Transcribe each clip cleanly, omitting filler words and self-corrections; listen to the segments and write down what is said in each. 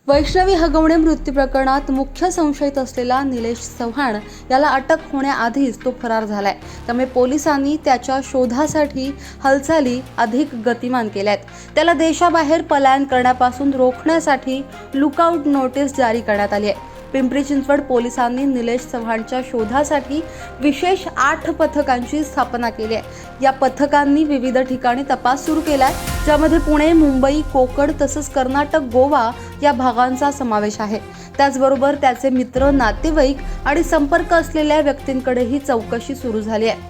वैष्णवी हगवणे मृत्यू प्रकरणात मुख्य संशयित असलेला निलेश चव्हाण याला अटक होण्याआधीच तो फरार झालाय। त्यामुळे पोलिसांनी त्याच्या शोधासाठी हालचाली अधिक गतिमान केल्यात। त्याला देशाबाहेर पलायन करण्यापासून रोखण्यासाठी लुकआउट नोटीस जारी करण्यात आली आहे। पिंपरी चिंचवड पोलिसांनी निलेश चव्हाणच्या शोधासाठी विशेष 8 पथकांची स्थापना केली आहे। या पथकांनी विविध ठिकाणी तपास सुरू केलाय, ज्यामध्ये पुणे, मुंबई, कोकण तसंच कर्नाटक, गोवा या भागांचा समावेश आहे। त्याचबरोबर त्याचे मित्र, नातेवाईक आणि संपर्क असलेल्या व्यक्तींकडेही चौकशी सुरू झाली आहे।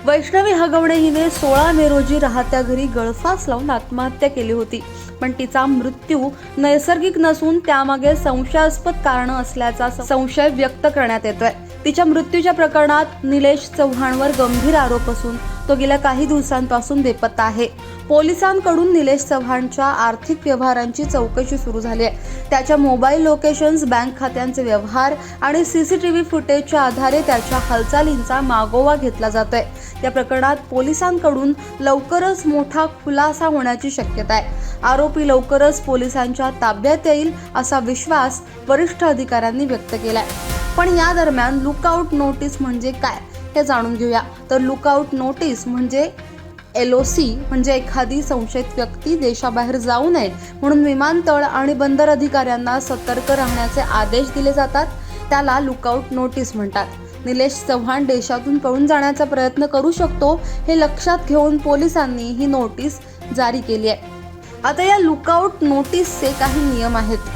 वैष्णवी हगवणे हिने 16 मे रोजी राहत्या घरी गळफास लावून आत्महत्या केली होती, पण तिचा मृत्यू नैसर्गिक नसून त्यामागे संशयास्पद कारणं असल्याचा संशय व्यक्त करण्यात येतोय। तिच्या मृत्यूच्या प्रकरणात निलेश चव्हाणवर गंभीर आरोप असून तो गेल्या काही दिवसांपासून बेपत्ता आहे। पोलिसांकडून निलेश चव्हाणच्या आर्थिक व्यवहारांची चौकशी सुरू झाली आहे। त्याच्या मोबाईल लोकेशन्स, बँक खात्यांचे व्यवहार आणि सीसीटीव्ही फुटेजच्या आधारे त्याच्या हालचालींचा मागोवा घेतला जातोय। या प्रकरणात पोलिसांकडून लवकरच मोठा खुलासा होण्याची शक्यता आहे। आरोपी लवकरच पोलिसांच्या ताब्यात येईल असा विश्वास वरिष्ठ अधिकाऱ्यांनी व्यक्त केलाय। पण या दरम्यान लुकआउट नोटीस म्हणजे काय हे जाणून घेऊया। तर लुकआउट नोटीस म्हणजे LOC म्हणजे एखादी संशयित व्यक्ती देशाबाहेर जाऊ नये म्हणून विमानतळ आणि बंदर अधिकाऱ्यांना सतर्क राहण्याचे आदेश दिले जातात। त्याला लुकआउट नोटीस म्हणतात। निलेश चव्हाण देशातून पळून जाण्याचा प्रयत्न करू शकतो हे लक्षात घेऊन पोलिसांनी ही नोटीस जारी केली आहे। आता या लुकआउट नोटीसचे काही नियम आहेत।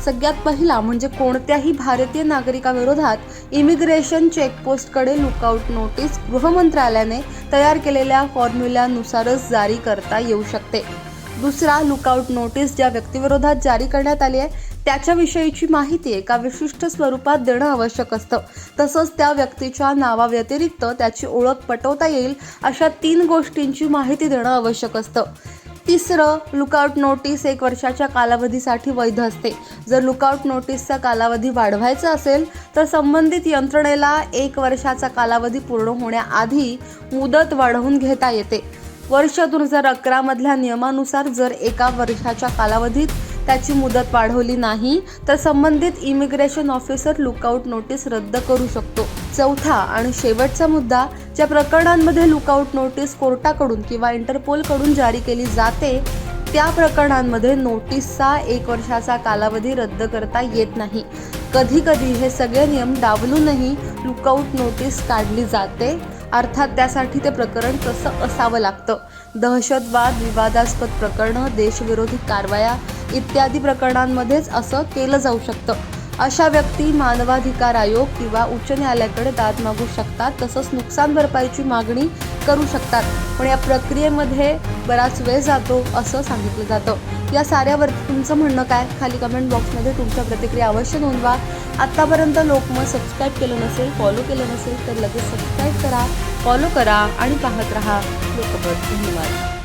सगळ्यात पहिला म्हणजे कोणत्याही भारतीय नागरिकाविरोधात इमिग्रेशन चेकपोस्टकडे लुकआउट नोटीस गृह मंत्रालयाने तयार केलेल्या फॉर्म्युल्यानुसारच जारी करता येऊ शकते। दुसरा, लुकआउट नोटीस ज्या व्यक्तीविरोधात जारी करण्यात आली आहे त्याच्याविषयीची माहिती एका विशिष्ट स्वरूपात देणं आवश्यक असतं। तसंच त्या व्यक्तीच्या नावाव्यतिरिक्त त्याची ओळख पटवता येईल अशा 3 गोष्टींची माहिती देणं आवश्यक असतं। तिसरं, लुकआउट नोटीस 1 वर्षाच्या कालावधीसाठी वैध असते। जर लुकआउट नोटीसचा कालावधी वाढवायचा असेल तर संबंधित यंत्रणेला 1 वर्षाचा कालावधी पूर्ण होण्याआधी मुदत वाढवून घेता येते। वर्ष 2011 मधल्या नियमानुसार जर 1 वर्षाच्या कालावधीत त्याची मुदत वाढवली नाही तर संबंधित इमिग्रेशन ऑफिसर लुकआउट नोटीस रद्द करू शकतो। चौथा आणि शेवटचा मुद्दा, ज्या प्रकरणांमध्ये लुकआउट नोटीस कोर्टाकडून किंवा इंटरपोलकडून जारी केली जाते त्या प्रकरणांमध्ये नोटीसचा 1 वर्षाचा कालावधी रद्द करता येत नाही। कधी कधी हे सगळे नियम डावलूनही लुकआउट नोटीस काढली जाते, अर्थात त्यासाठी ते प्रकरण तसं असावं लागतं। दहशतवाद, विवादास्पद प्रकरणं, देशविरोधी कारवाया इत्यादी प्रकरणांमध्येच असं केलं जाऊ शकतं। अशा व्यक्ती मानवाधिकार आयोग किंवा उच्च न्यायालयाकडे दाद मागू शकतात, तसंच नुकसान भरपाईची मागणी करू शकतात। पण या प्रक्रियेमध्ये बराच वेळ जातो असं सांगितलं जातं। या साऱ्यावरती तुमचं म्हणणं काय? खाली कमेंट बॉक्समध्ये तुमच्या प्रतिक्रिया अवश्य नोंदवा। आत्तापर्यंत लोकमत सबस्क्राईब केलं नसेल, फॉलो केलं नसेल तर लगेच सबस्क्राईब करा, फॉलो करा आणि पाहत रहा लोकमत। धन्यवाद।